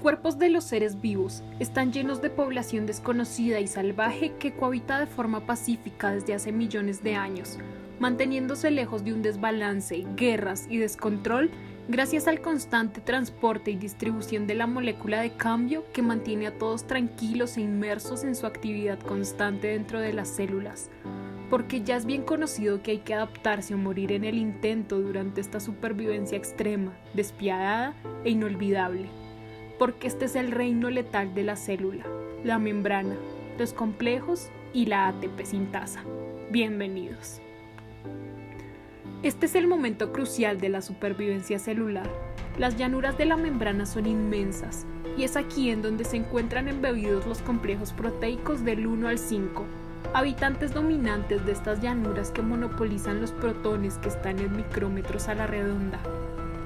cuerpos de los seres vivos están llenos de población desconocida y salvaje que cohabita de forma pacífica desde hace millones de años, manteniéndose lejos de un desbalance, guerras y descontrol gracias al constante transporte y distribución de la molécula de cambio que mantiene a todos tranquilos e inmersos en su actividad constante dentro de las células. Porque ya es bien conocido que hay que adaptarse o morir en el intento durante esta supervivencia extrema, despiadada e inolvidable. Porque este es el reino letal de la célula, la membrana, los complejos y la ATP sintasa. Bienvenidos. Este es el momento crucial de la supervivencia celular. Las llanuras de la membrana son inmensas, y es aquí en donde se encuentran embebidos los complejos proteicos del 1 al 5, habitantes dominantes de estas llanuras que monopolizan los protones que están en micrómetros a la redonda.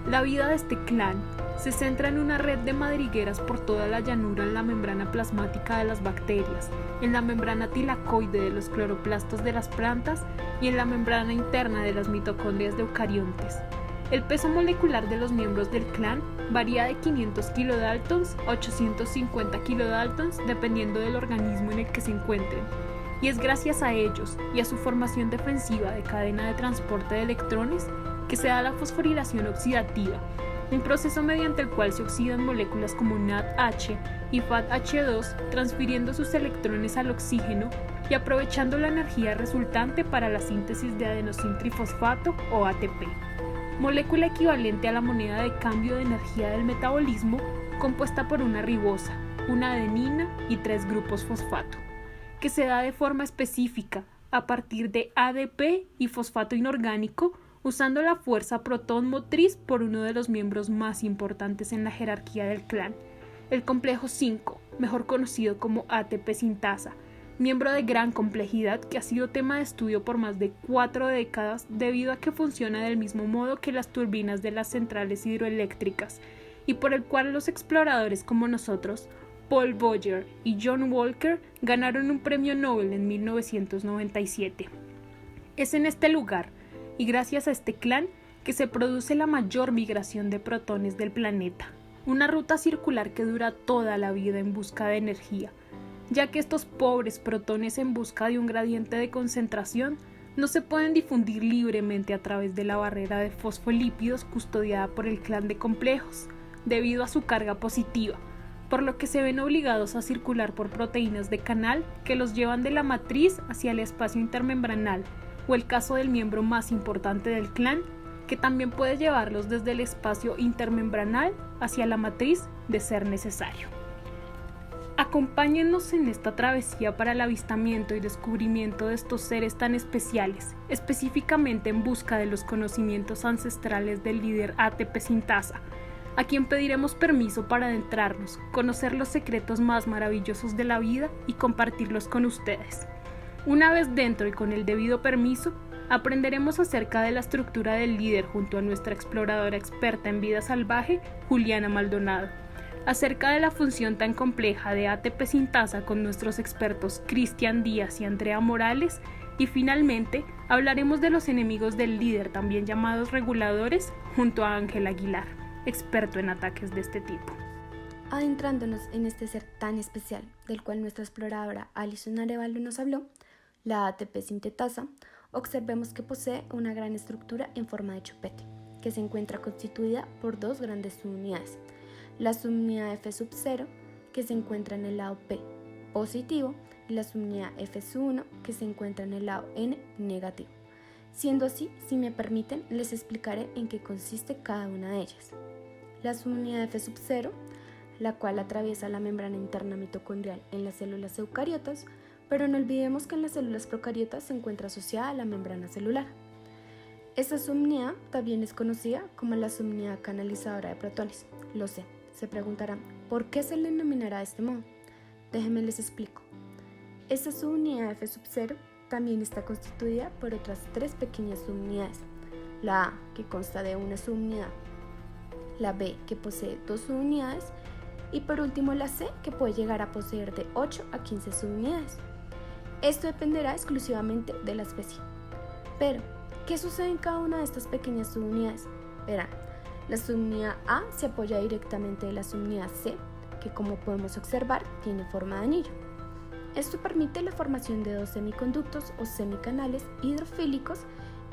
La vida de este clan se centra en una red de madrigueras por toda la llanura en la membrana plasmática de las bacterias, en la membrana tilacoide de los cloroplastos de las plantas y en la membrana interna de las mitocondrias de eucariontes. El peso molecular de los miembros del clan varía de 500 kilodaltons a 850 kilodaltons dependiendo del organismo en el que se encuentren. Y es gracias a ellos y a su formación defensiva de cadena de transporte de electrones que se da la fosforilación oxidativa, un proceso mediante el cual se oxidan moléculas como NADH y FADH2, transfiriendo sus electrones al oxígeno y aprovechando la energía resultante para la síntesis de adenosintrifosfato o ATP, molécula equivalente a la moneda de cambio de energía del metabolismo compuesta por una ribosa, una adenina y 3 grupos fosfato, que se da de forma específica a partir de ADP y fosfato inorgánico usando la fuerza protón motriz por uno de los miembros más importantes en la jerarquía del clan, el complejo 5, mejor conocido como ATP sintasa, miembro de gran complejidad que ha sido tema de estudio por más de 4 décadas debido a que funciona del mismo modo que las turbinas de las centrales hidroeléctricas y por el cual los exploradores como nosotros, Paul Boyer y John Walker, ganaron un premio Nobel en 1997. Es en este lugar, y gracias a este clan, que se produce la mayor migración de protones del planeta, una ruta circular que dura toda la vida en busca de energía, ya que estos pobres protones en busca de un gradiente de concentración no se pueden difundir libremente a través de la barrera de fosfolípidos custodiada por el clan de complejos, debido a su carga positiva, por lo que se ven obligados a circular por proteínas de canal que los llevan de la matriz hacia el espacio intermembranal, o el caso del miembro más importante del clan, que también puede llevarlos desde el espacio intermembranal hacia la matriz de ser necesario. Acompáñennos en esta travesía para el avistamiento y descubrimiento de estos seres tan especiales, específicamente en busca de los conocimientos ancestrales del líder ATP sintasa, a quien pediremos permiso para adentrarnos, conocer los secretos más maravillosos de la vida y compartirlos con ustedes. Una vez dentro y con el debido permiso, aprenderemos acerca de la estructura del líder junto a nuestra exploradora experta en vida salvaje, Juliana Maldonado, acerca de la función tan compleja de ATP sintasa con nuestros expertos Cristian Díaz y Andrea Morales, y finalmente hablaremos de los enemigos del líder, también llamados reguladores, junto a Ángel Aguilar, experto en ataques de este tipo. Adentrándonos en este ser tan especial, del cual nuestra exploradora Alison Arevalo nos habló, la ATP sintetasa, observemos que posee una gran estructura en forma de chupete, que se encuentra constituida por 2 grandes subunidades. La subunidad F0, que se encuentra en el lado P positivo, y la subunidad F1, que se encuentra en el lado N negativo. Siendo así, si me permiten, les explicaré en qué consiste cada una de ellas. La subunidad F0, la cual atraviesa la membrana interna mitocondrial en las células eucariotas, pero no olvidemos que en las células procariotas se encuentra asociada a la membrana celular. Esta subunidad también es conocida como la subunidad canalizadora de protones. Lo sé, se preguntarán, ¿por qué se le denominará de este modo? Déjenme les explico. Esta subunidad F0 también está constituida por otras 3 pequeñas subunidades. La A, que consta de una subunidad, la B, que posee 2 subunidades, y por último la C, que puede llegar a poseer de 8 a 15 subunidades. Esto dependerá exclusivamente de la especie. Pero, ¿qué sucede en cada una de estas pequeñas subunidades? Verán, la subunidad A se apoya directamente de la subunidad C que, como podemos observar, tiene forma de anillo. Esto permite la formación de dos semiconductos o semicanales hidrofílicos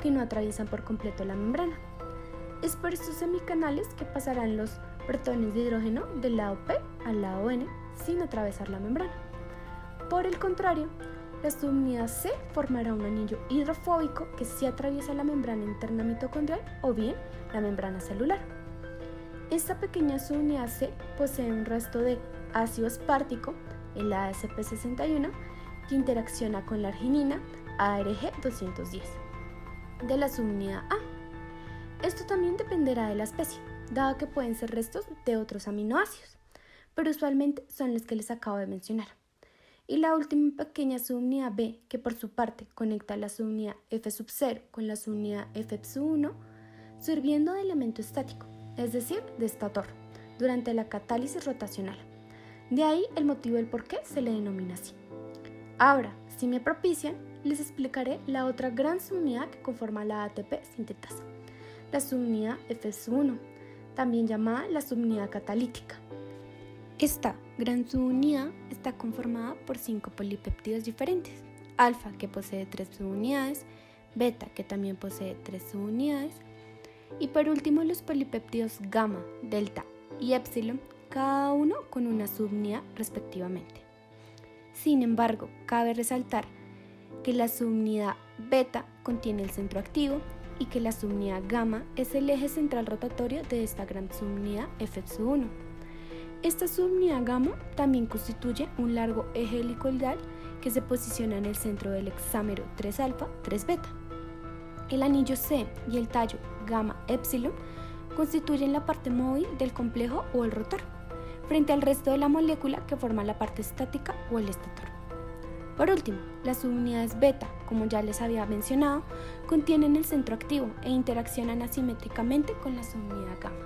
que no atraviesan por completo la membrana. Es por estos semicanales que pasarán los protones de hidrógeno del lado P al lado N sin atravesar la membrana. Por el contrario, la subunidad C formará un anillo hidrofóbico que sí atraviesa la membrana interna mitocondrial o bien la membrana celular. Esta pequeña subunidad C posee un resto de ácido aspartico, el ASP61, que interacciona con la arginina ARG210 de la subunidad A. Esto también dependerá de la especie, dado que pueden ser restos de otros aminoácidos, pero usualmente son los que les acabo de mencionar. Y la última pequeña subunidad B, que por su parte conecta la subunidad F0 con la subunidad F1, sirviendo de elemento estático, es decir, de estator, durante la catálisis rotacional. De ahí el motivo del por qué se le denomina así. Ahora, si me propician, les explicaré la otra gran subunidad que conforma la ATP sintetasa, la subunidad F1, también llamada la subunidad catalítica. Esta gran subunidad está conformada por 5 polipéptidos diferentes: alfa, que posee 3 subunidades, beta, que también posee 3 subunidades, y por último los polipéptidos gamma, delta y épsilon, cada uno con una subunidad respectivamente. Sin embargo, cabe resaltar que la subunidad beta contiene el centro activo y que la subunidad gamma es el eje central rotatorio de esta gran subunidad F1. Esta subunidad gamma también constituye un largo eje helicoidal que se posiciona en el centro del hexámero 3-alfa, 3-beta. El anillo C y el tallo gamma-épsilon constituyen la parte móvil del complejo o el rotor, frente al resto de la molécula que forma la parte estática o el estator. Por último, las subunidades beta, como ya les había mencionado, contienen el centro activo e interaccionan asimétricamente con la subunidad gamma.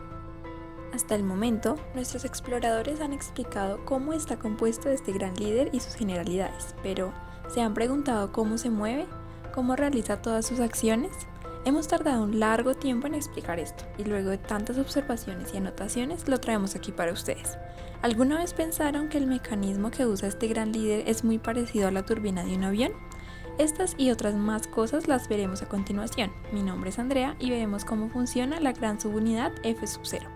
Hasta el momento, nuestros exploradores han explicado cómo está compuesto este gran líder y sus generalidades, pero ¿se han preguntado cómo se mueve? ¿Cómo realiza todas sus acciones? Hemos tardado un largo tiempo en explicar esto, y luego de tantas observaciones y anotaciones lo traemos aquí para ustedes. ¿Alguna vez pensaron que el mecanismo que usa este gran líder es muy parecido a la turbina de un avión? Estas y otras más cosas las veremos a continuación. Mi nombre es Andrea y veremos cómo funciona la gran subunidad F0.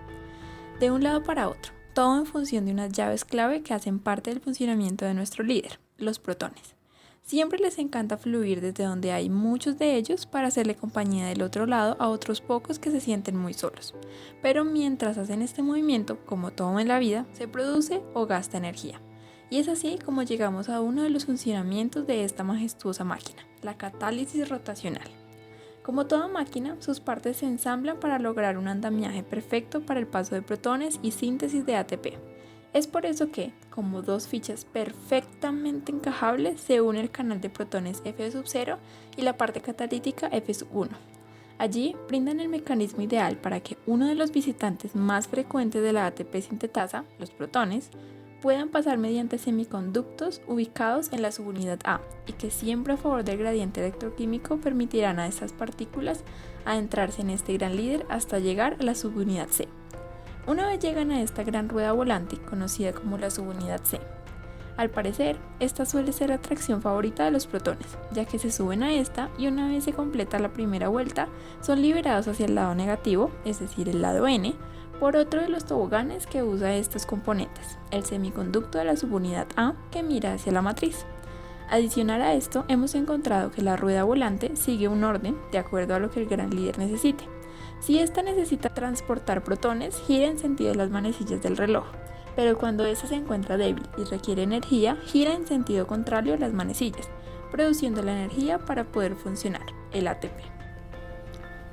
De un lado para otro, todo en función de unas llaves clave que hacen parte del funcionamiento de nuestro líder, los protones. Siempre les encanta fluir desde donde hay muchos de ellos para hacerle compañía del otro lado a otros pocos que se sienten muy solos. Pero mientras hacen este movimiento, como todo en la vida, se produce o gasta energía. Y es así como llegamos a uno de los funcionamientos de esta majestuosa máquina, la catálisis rotacional. Como toda máquina, sus partes se ensamblan para lograr un andamiaje perfecto para el paso de protones y síntesis de ATP. Es por eso que, como dos fichas perfectamente encajables, se une el canal de protones F0 y la parte catalítica F1. Allí brindan el mecanismo ideal para que uno de los visitantes más frecuentes de la ATP sintetasa, los protones, puedan pasar mediante semiconductos ubicados en la subunidad A y que siempre a favor del gradiente electroquímico permitirán a estas partículas adentrarse en este gran líder hasta llegar a la subunidad C. Una vez llegan a esta gran rueda volante, conocida como la subunidad C, al parecer, esta suele ser la atracción favorita de los protones, ya que se suben a esta y una vez se completa la primera vuelta, son liberados hacia el lado negativo, es decir, el lado N, por otro de los toboganes que usa estos componentes, el semiconducto de la subunidad A que mira hacia la matriz. Adicional a esto, hemos encontrado que la rueda volante sigue un orden de acuerdo a lo que el gran líder necesite. Si ésta necesita transportar protones, gira en sentido de las manecillas del reloj, pero cuando ésta se encuentra débil y requiere energía, gira en sentido contrario a las manecillas, produciendo la energía para poder funcionar, el ATP.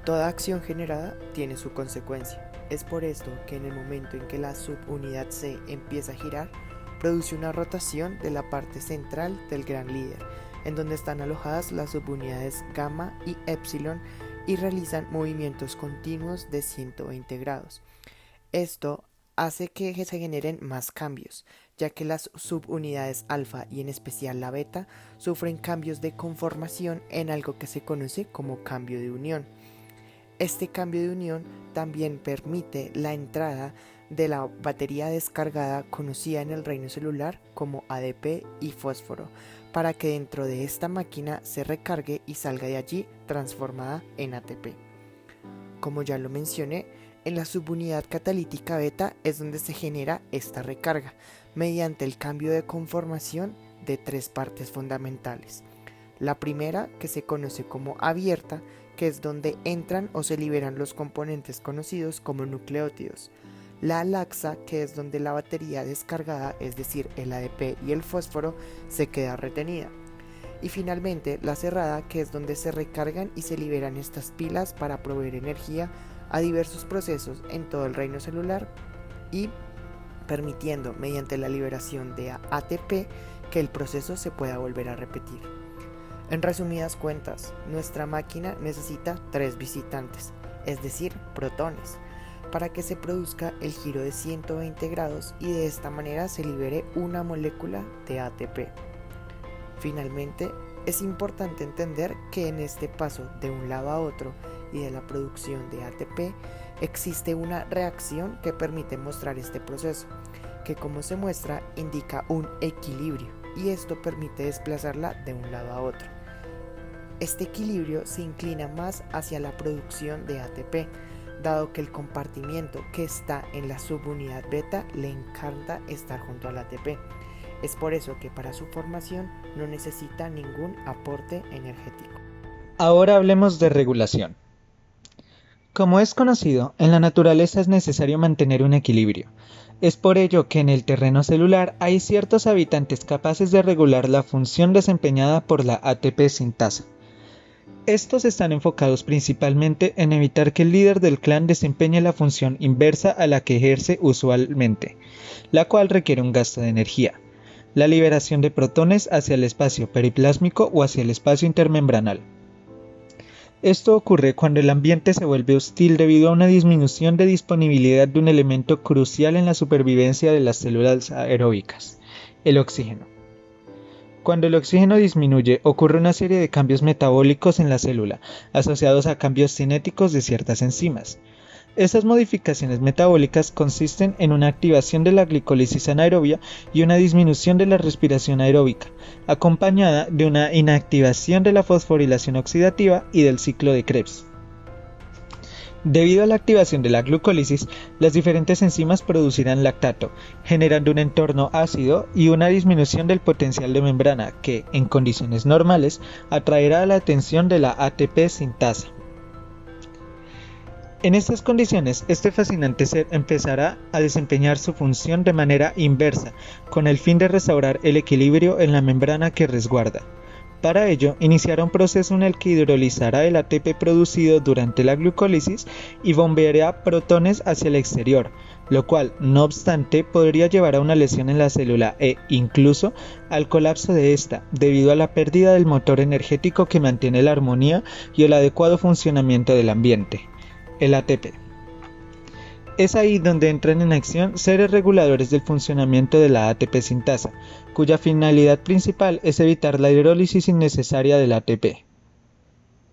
Toda acción generada tiene su consecuencia. Es por esto que en el momento en que la subunidad C empieza a girar, produce una rotación de la parte central del gran líder, en donde están alojadas las subunidades gamma y épsilon y realizan movimientos continuos de 120 grados. Esto hace que se generen más cambios, ya que las subunidades alfa y en especial la beta sufren cambios de conformación en algo que se conoce como cambio de unión. Este cambio de unión también permite la entrada de la batería descargada conocida en el reino celular como ADP y fósforo, para que dentro de esta máquina se recargue y salga de allí transformada en ATP. Como ya lo mencioné, en la subunidad catalítica beta es donde se genera esta recarga, mediante el cambio de conformación de tres partes fundamentales. La primera, que se conoce como abierta, que es donde entran o se liberan los componentes conocidos como nucleótidos. La laxa, que es donde la batería descargada, es decir, el ADP y el fósforo, se queda retenida. Y finalmente, la cerrada, que es donde se recargan y se liberan estas pilas para proveer energía a diversos procesos en todo el reino celular y permitiendo, mediante la liberación de ATP, que el proceso se pueda volver a repetir. En resumidas cuentas, nuestra máquina necesita 3 visitantes, es decir, protones, para que se produzca el giro de 120 grados y de esta manera se libere una molécula de ATP. Finalmente, es importante entender que en este paso de un lado a otro y de la producción de ATP existe una reacción que permite mostrar este proceso, que como se muestra indica un equilibrio y esto permite desplazarla de un lado a otro. Este equilibrio se inclina más hacia la producción de ATP, dado que el compartimiento que está en la subunidad beta le encanta estar junto al ATP. Es por eso que para su formación no necesita ningún aporte energético. Ahora hablemos de regulación. Como es conocido, en la naturaleza es necesario mantener un equilibrio. Es por ello que en el terreno celular hay ciertos habitantes capaces de regular la función desempeñada por la ATP sintasa. Estos están enfocados principalmente en evitar que el líder del clan desempeñe la función inversa a la que ejerce usualmente, la cual requiere un gasto de energía, la liberación de protones hacia el espacio periplásmico o hacia el espacio intermembranal. Esto ocurre cuando el ambiente se vuelve hostil debido a una disminución de disponibilidad de un elemento crucial en la supervivencia de las células aeróbicas, el oxígeno. Cuando el oxígeno disminuye, ocurre una serie de cambios metabólicos en la célula, asociados a cambios cinéticos de ciertas enzimas. Estas modificaciones metabólicas consisten en una activación de la glicólisis anaerobia y una disminución de la respiración aeróbica, acompañada de una inactivación de la fosforilación oxidativa y del ciclo de Krebs. Debido a la activación de la glucólisis, las diferentes enzimas producirán lactato, generando un entorno ácido y una disminución del potencial de membrana que, en condiciones normales, atraerá la atención de la ATP sintasa. En estas condiciones, este fascinante ser empezará a desempeñar su función de manera inversa, con el fin de restaurar el equilibrio en la membrana que resguarda. Para ello, iniciará un proceso en el que hidrolizará el ATP producido durante la glucólisis y bombeará protones hacia el exterior, lo cual, no obstante, podría llevar a una lesión en la célula e, incluso, al colapso de esta, debido a la pérdida del motor energético que mantiene la armonía y el adecuado funcionamiento del ambiente, el ATP. Es ahí donde entran en acción seres reguladores del funcionamiento de la ATP sintasa, cuya finalidad principal es evitar la hidrólisis innecesaria del ATP.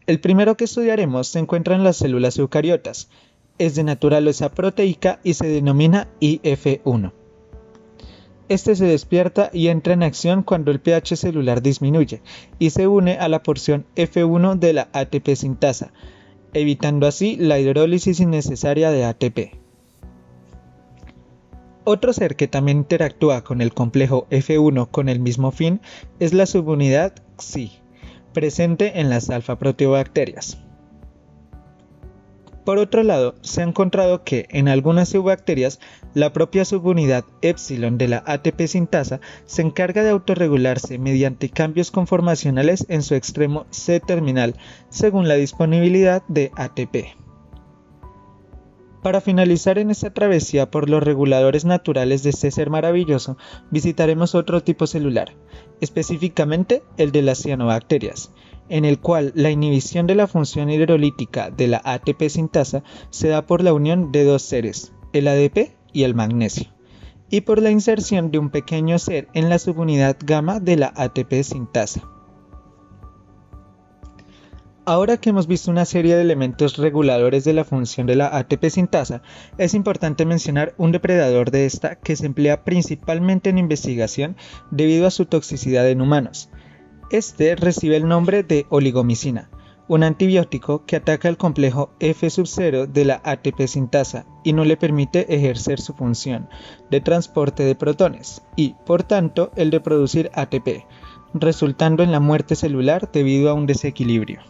El primero que estudiaremos se encuentra en las células eucariotas, es de naturaleza proteica y se denomina IF1. Este se despierta y entra en acción cuando el pH celular disminuye y se une a la porción F1 de la ATP sintasa, evitando así la hidrólisis innecesaria de ATP. Otro ser que también interactúa con el complejo F1 con el mismo fin es la subunidad Xi, presente en las alfa-proteobacterias. Por otro lado, se ha encontrado que en algunas eubacterias la propia subunidad epsilon de la ATP sintasa se encarga de autorregularse mediante cambios conformacionales en su extremo C-terminal según la disponibilidad de ATP. Para finalizar en esta travesía por los reguladores naturales de este ser maravilloso, visitaremos otro tipo celular, específicamente el de las cianobacterias, en el cual la inhibición de la función hidrolítica de la ATP sintasa se da por la unión de dos seres, el ADP y el magnesio, y por la inserción de un pequeño ser en la subunidad gamma de la ATP sintasa. Ahora que hemos visto una serie de elementos reguladores de la función de la ATP sintasa, es importante mencionar un depredador de esta que se emplea principalmente en investigación debido a su toxicidad en humanos. Este recibe el nombre de oligomicina, un antibiótico que ataca el complejo F0 de la ATP sintasa y no le permite ejercer su función de transporte de protones y, por tanto, el de producir ATP, resultando en la muerte celular debido a un desequilibrio.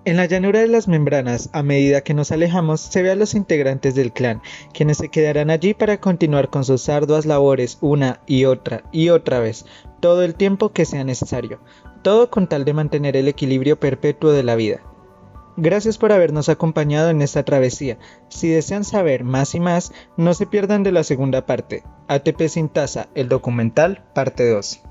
En la llanura de las membranas, a medida que nos alejamos, se ve a los integrantes del clan, quienes se quedarán allí para continuar con sus arduas labores una y otra vez, todo el tiempo que sea necesario, todo con tal de mantener el equilibrio perpetuo de la vida. Gracias por habernos acompañado en esta travesía. Si desean saber más y más, no se pierdan de la segunda parte, ATP Sintasa, el documental, parte 2.